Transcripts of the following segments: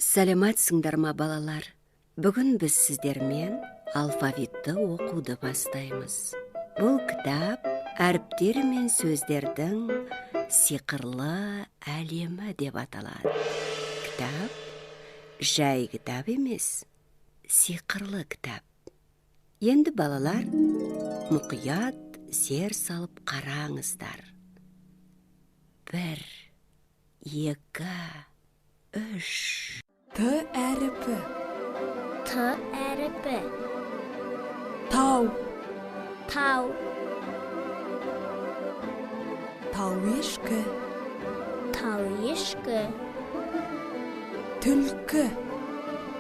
Сәлематсыңдар ма, балалар? Бүгін біз сіздермен алфавитті оқуды бастаймыз. Бұл кітап әріптер мен сөздердің сиқырлы әлемі деп аталады. Кітап жай кітап емес, сиқырлы кітап. Енді балалар, мұқият зер салып қараңыздар. 1, 2, 3. Т әріпі. Т әріпі. Тау. Тау. Тауешкі. Тауешкі. Түлкі.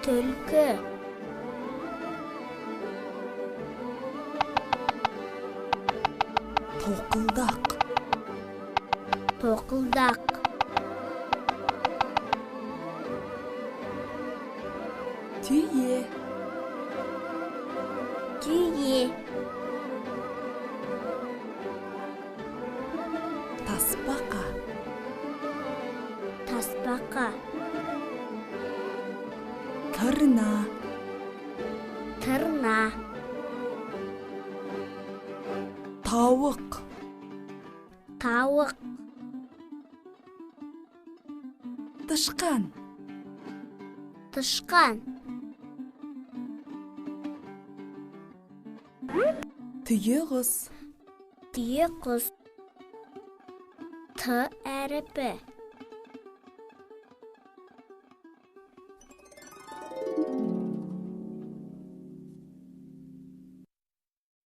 Түлкі. Тоқылдақ. Тоқылдақ. Түйе. Түйе. Тасбақа. Тасбақа. Тырна. Тырна. Тауық. Тауық. Тышқан. Тышқан. Түйе құс. Түйе құс. Т әріпі.